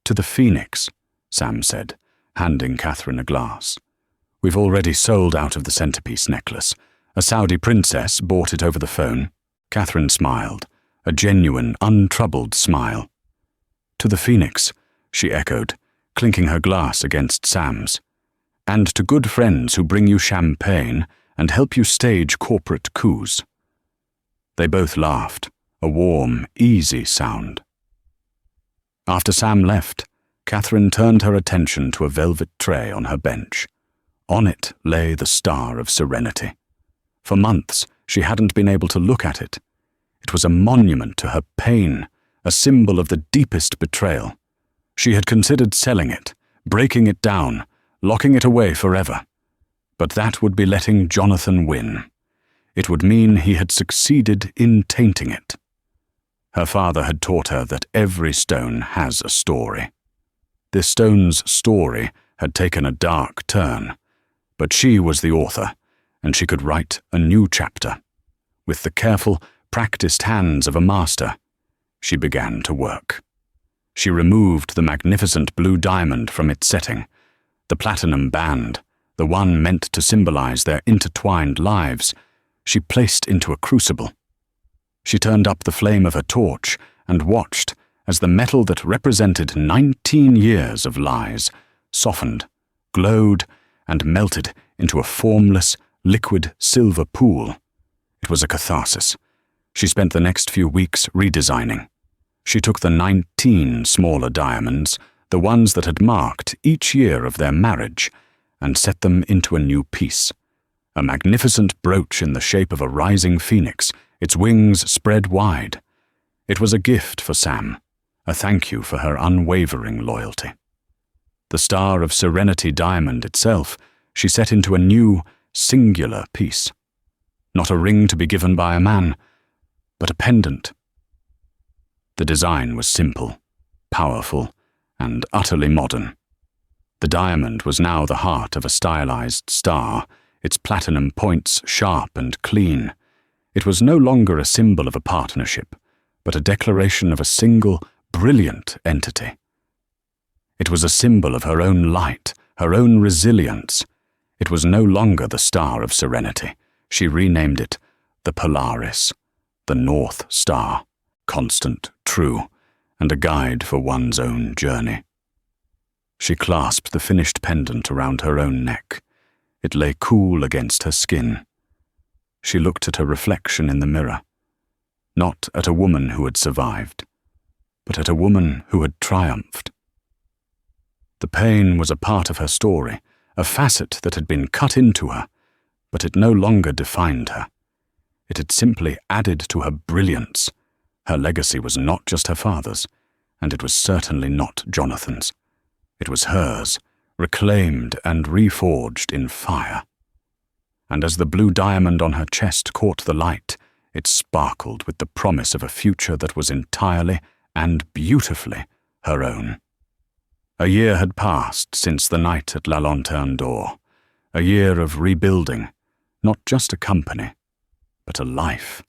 "To the Phoenix," Sam said, handing Catherine a glass. "We've already sold out of the centerpiece necklace. A Saudi princess bought it over the phone." Catherine smiled, a genuine, untroubled smile. "To the Phoenix," she echoed, clinking her glass against Sam's. "And to good friends who bring you champagne and help you stage corporate coups." They both laughed, a warm, easy sound. After Sam left, Catherine turned her attention to a velvet tray on her bench. On it lay the Star of Serenity. For months, she hadn't been able to look at it. It was a monument to her pain, a symbol of the deepest betrayal. She had considered selling it, breaking it down, locking it away forever. But that would be letting Jonathan win. It would mean he had succeeded in tainting it. Her father had taught her that every stone has a story. This stone's story had taken a dark turn, but she was the author, and she could write a new chapter. With the careful, practiced hands of a master, she began to work. She removed the magnificent blue diamond from its setting, the platinum band, the one meant to symbolize their intertwined lives, she placed into a crucible. She turned up the flame of her torch and watched as the metal that represented 19 years of lies softened, glowed, and melted into a formless, liquid silver pool. It was a catharsis. She spent the next few weeks redesigning. She took the 19 smaller diamonds, the ones that had marked each year of their marriage, and set them into a new piece. A magnificent brooch in the shape of a rising phoenix, its wings spread wide. It was a gift for Sam, a thank you for her unwavering loyalty. The Star of Serenity diamond itself she set into a new, singular piece. Not a ring to be given by a man, but a pendant. The design was simple, powerful, and utterly modern. The diamond was now the heart of a stylized star, its platinum points sharp and clean. It was no longer a symbol of a partnership, but a declaration of a single, brilliant entity. It was a symbol of her own light, her own resilience. It was no longer the Star of Serenity. She renamed it the Polaris, the North Star, constant, true, and a guide for one's own journey. She clasped the finished pendant around her own neck. It lay cool against her skin. She looked at her reflection in the mirror, not at a woman who had survived, but at a woman who had triumphed. The pain was a part of her story, a facet that had been cut into her, but it no longer defined her. It had simply added to her brilliance. Her legacy was not just her father's, and it was certainly not Jonathan's. It was hers, reclaimed and reforged in fire. And as the blue diamond on her chest caught the light, it sparkled with the promise of a future that was entirely and beautifully her own. A year had passed since the night at La Lanterne d'Or, a year of rebuilding, not just a company, but a life.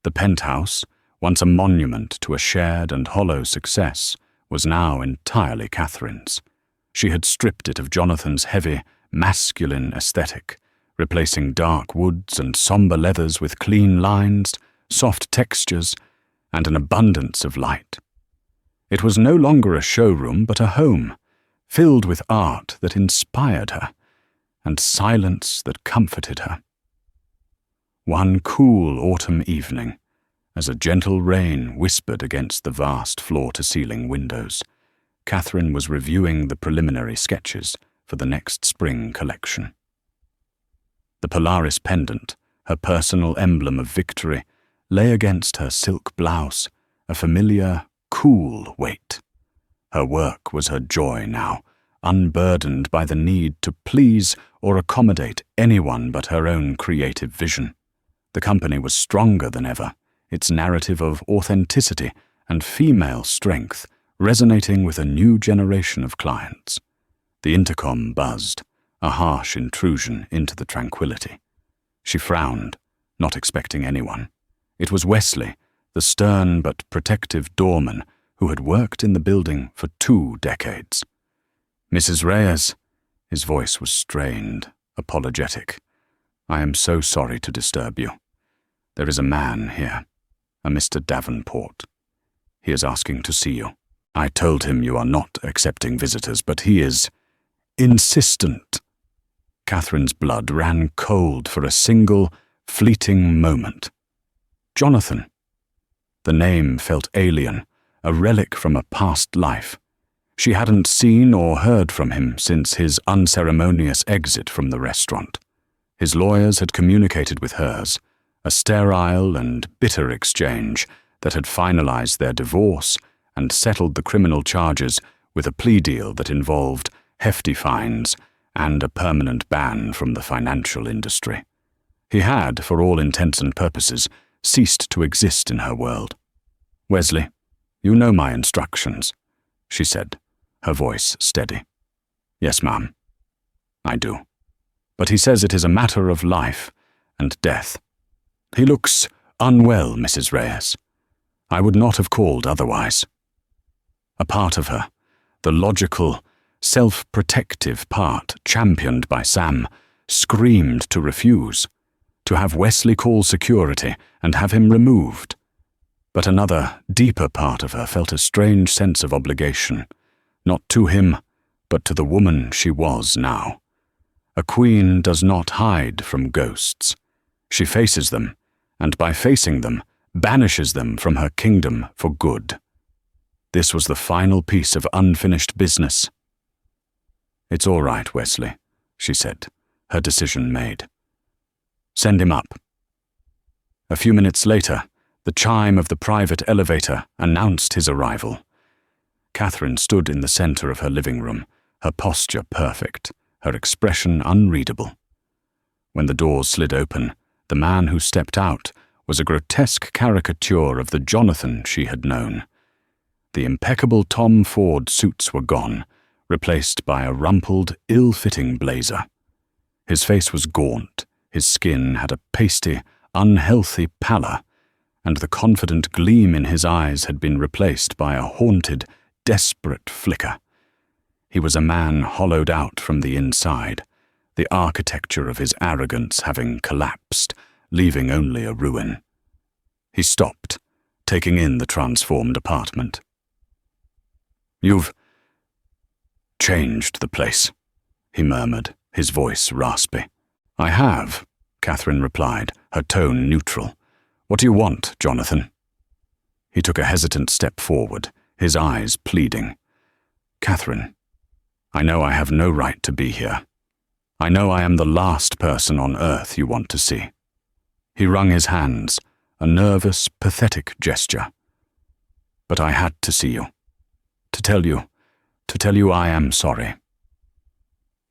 The penthouse, once a monument to a shared and hollow success, was now entirely Catherine's. She had stripped it of Jonathan's heavy, masculine aesthetic, replacing dark woods and somber leathers with clean lines, soft textures, and an abundance of light. It was no longer a showroom, but a home, filled with art that inspired her, and silence that comforted her. One cool autumn evening, As a gentle rain whispered against the vast floor-to-ceiling windows, Catherine was reviewing the preliminary sketches for the next spring collection. The Polaris pendant, her personal emblem of victory, lay against her silk blouse, a familiar, cool weight. Her work was her joy now, unburdened by the need to please or accommodate anyone but her own creative vision. The company was stronger than ever, its narrative of authenticity and female strength resonating with a new generation of clients. The intercom buzzed, a harsh intrusion into the tranquility. She frowned, not expecting anyone. It was Wesley, the stern but protective doorman who had worked in the building for 2 decades. "Mrs. Reyes," his voice was strained, apologetic. "I am so sorry to disturb you. There is a man here, a Mr. Davenport. He is asking to see you. I told him you are not accepting visitors, but he is insistent." Catherine's blood ran cold for a single, fleeting moment. Jonathan. The name felt alien, a relic from a past life. She hadn't seen or heard from him since his unceremonious exit from the restaurant. His lawyers had communicated with hers, a sterile and bitter exchange that had finalized their divorce and settled the criminal charges with a plea deal that involved hefty fines and a permanent ban from the financial industry. He had, for all intents and purposes, ceased to exist in her world. "Wesley, you know my instructions," she said, her voice steady. "Yes, ma'am, I do. But he says it is a matter of life and death. He looks unwell, Mrs. Reyes. I would not have called otherwise." A part of her, the logical, self-protective part championed by Sam, screamed to refuse, to have Wesley call security and have him removed. But another, deeper part of her felt a strange sense of obligation, not to him, but to the woman she was now. A queen does not hide from ghosts. She faces them, and by facing them, banishes them from her kingdom for good. This was the final piece of unfinished business. "It's all right, Wesley," she said, her decision made. "Send him up." A few minutes later, the chime of the private elevator announced his arrival. Catherine stood in the center of her living room, her posture perfect, her expression unreadable. When the doors slid open, the man who stepped out was a grotesque caricature of the Jonathan she had known. The impeccable Tom Ford suits were gone, replaced by a rumpled, ill-fitting blazer. His face was gaunt, his skin had a pasty, unhealthy pallor, and the confident gleam in his eyes had been replaced by a haunted, desperate flicker. He was a man hollowed out from the inside, the architecture of his arrogance having collapsed, leaving only a ruin. He stopped, taking in the transformed apartment. "You've changed the place," he murmured, his voice raspy. "I have," Catherine replied, her tone neutral. "What do you want, Jonathan?" He took a hesitant step forward, his eyes pleading. "Catherine, I know I have no right to be here. I know I am the last person on earth you want to see." He wrung his hands, a nervous, pathetic gesture. "But I had to see you. To tell you I am sorry."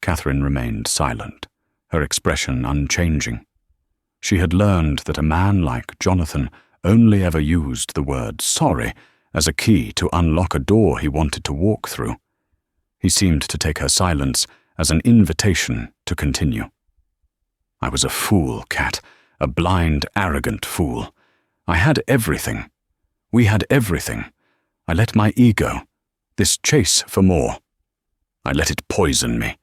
Catherine remained silent, her expression unchanging. She had learned that a man like Jonathan only ever used the word sorry as a key to unlock a door he wanted to walk through. He seemed to take her silence as an invitation to continue. "I was a fool, Cat, a blind, arrogant fool. I had everything. We had everything. I let my ego, this chase for more, I let it poison me.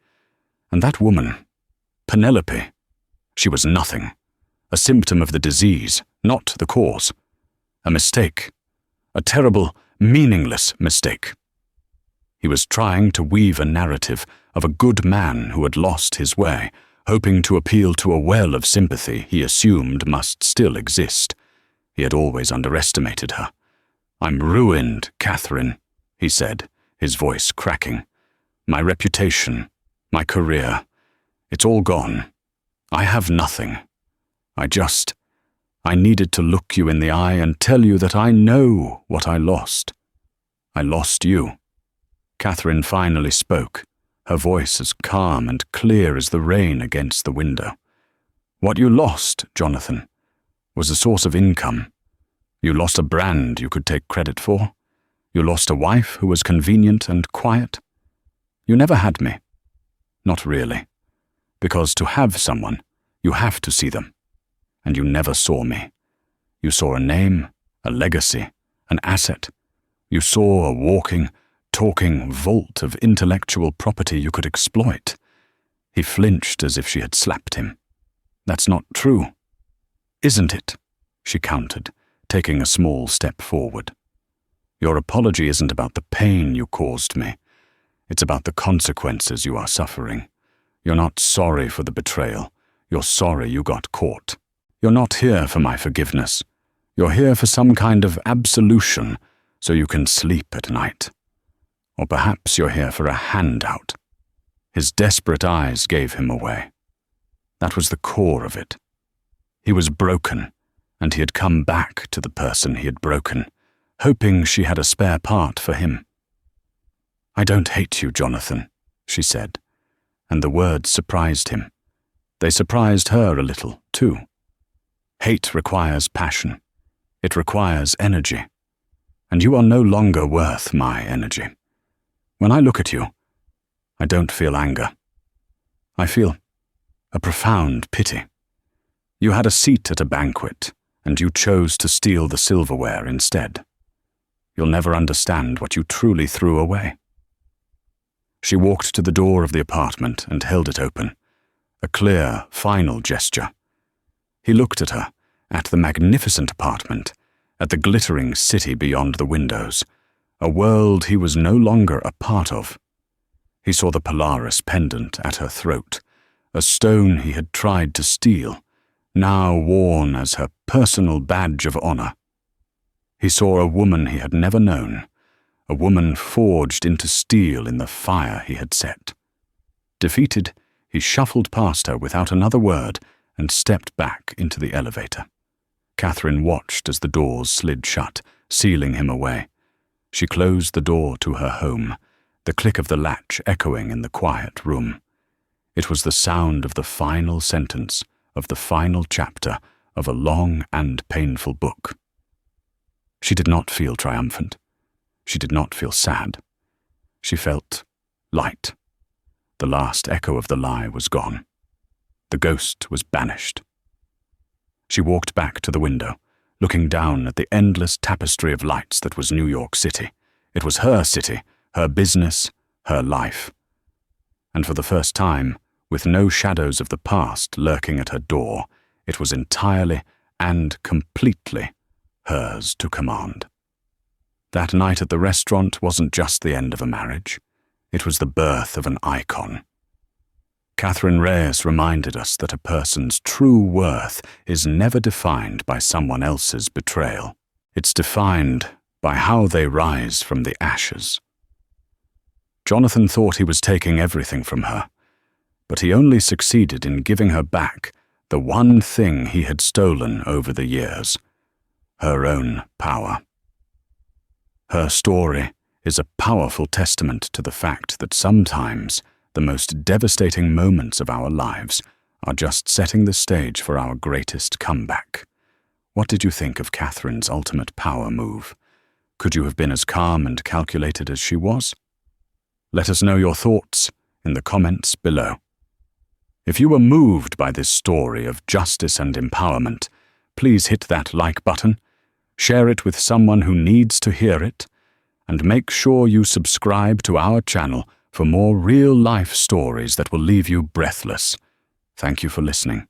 And that woman, Penelope, she was nothing. A symptom of the disease, not the cause. A mistake. A terrible, meaningless mistake." He was trying to weave a narrative of a good man who had lost his way, hoping to appeal to a well of sympathy he assumed must still exist. He had always underestimated her. "I'm ruined, Catherine," he said, his voice cracking. "My reputation, my career, it's all gone. I have nothing. I needed to look you in the eye and tell you that I know what I lost. I lost you." Catherine finally spoke, her voice as calm and clear as the rain against the window. "What you lost, Jonathan, was a source of income. You lost a brand you could take credit for. You lost a wife who was convenient and quiet. You never had me. Not really. Because to have someone, you have to see them. And you never saw me. You saw a name, a legacy, an asset. You saw a walking, talking vault of intellectual property you could exploit." He flinched as if she had slapped him. "That's not true." "Isn't it?" she countered, taking a small step forward. "Your apology isn't about the pain you caused me. It's about the consequences you are suffering. You're not sorry for the betrayal. You're sorry you got caught. You're not here for my forgiveness. You're here for some kind of absolution so you can sleep at night. Or perhaps you're here for a handout." His desperate eyes gave him away. That was the core of it. He was broken, and he had come back to the person he had broken, hoping she had a spare part for him. "I don't hate you, Jonathan," she said, and the words surprised him. They surprised her a little, too. Hate requires passion. It requires energy. And you are no longer worth my energy. When I look at you, I don't feel anger. I feel a profound pity. You had a seat at a banquet, and you chose to steal the silverware instead. You'll never understand what you truly threw away. She walked to the door of the apartment and held it open, a clear, final gesture. He looked at her, at the magnificent apartment, at the glittering city beyond the windows, a world he was no longer a part of. He saw the Polaris pendant at her throat, a stone he had tried to steal, now worn as her personal badge of honor. He saw a woman he had never known, a woman forged into steel in the fire he had set. Defeated, he shuffled past her without another word and stepped back into the elevator. Catherine watched as the doors slid shut, sealing him away. She closed the door to her home, the click of the latch echoing in the quiet room. It was the sound of the final sentence, of the final chapter of a long and painful book. She did not feel triumphant. She did not feel sad. She felt light. The last echo of the lie was gone. The ghost was banished. She walked back to the window, looking down at the endless tapestry of lights that was New York City. It was her city, her business, her life. And for the first time, with no shadows of the past lurking at her door, it was entirely and completely hers to command. That night at the restaurant wasn't just the end of a marriage. It was the birth of an icon. Catherine Reyes reminded us that a person's true worth is never defined by someone else's betrayal. It's defined by how they rise from the ashes. Jonathan thought he was taking everything from her, but he only succeeded in giving her back the one thing he had stolen over the years, her own power. Her story is a powerful testament to the fact that sometimes the most devastating moments of our lives are just setting the stage for our greatest comeback. What did you think of Catherine's ultimate power move? Could you have been as calm and calculated as she was? Let us know your thoughts in the comments below. If you were moved by this story of justice and empowerment, please hit that like button, share it with someone who needs to hear it, and make sure you subscribe to our channel for more real-life stories that will leave you breathless. Thank you for listening.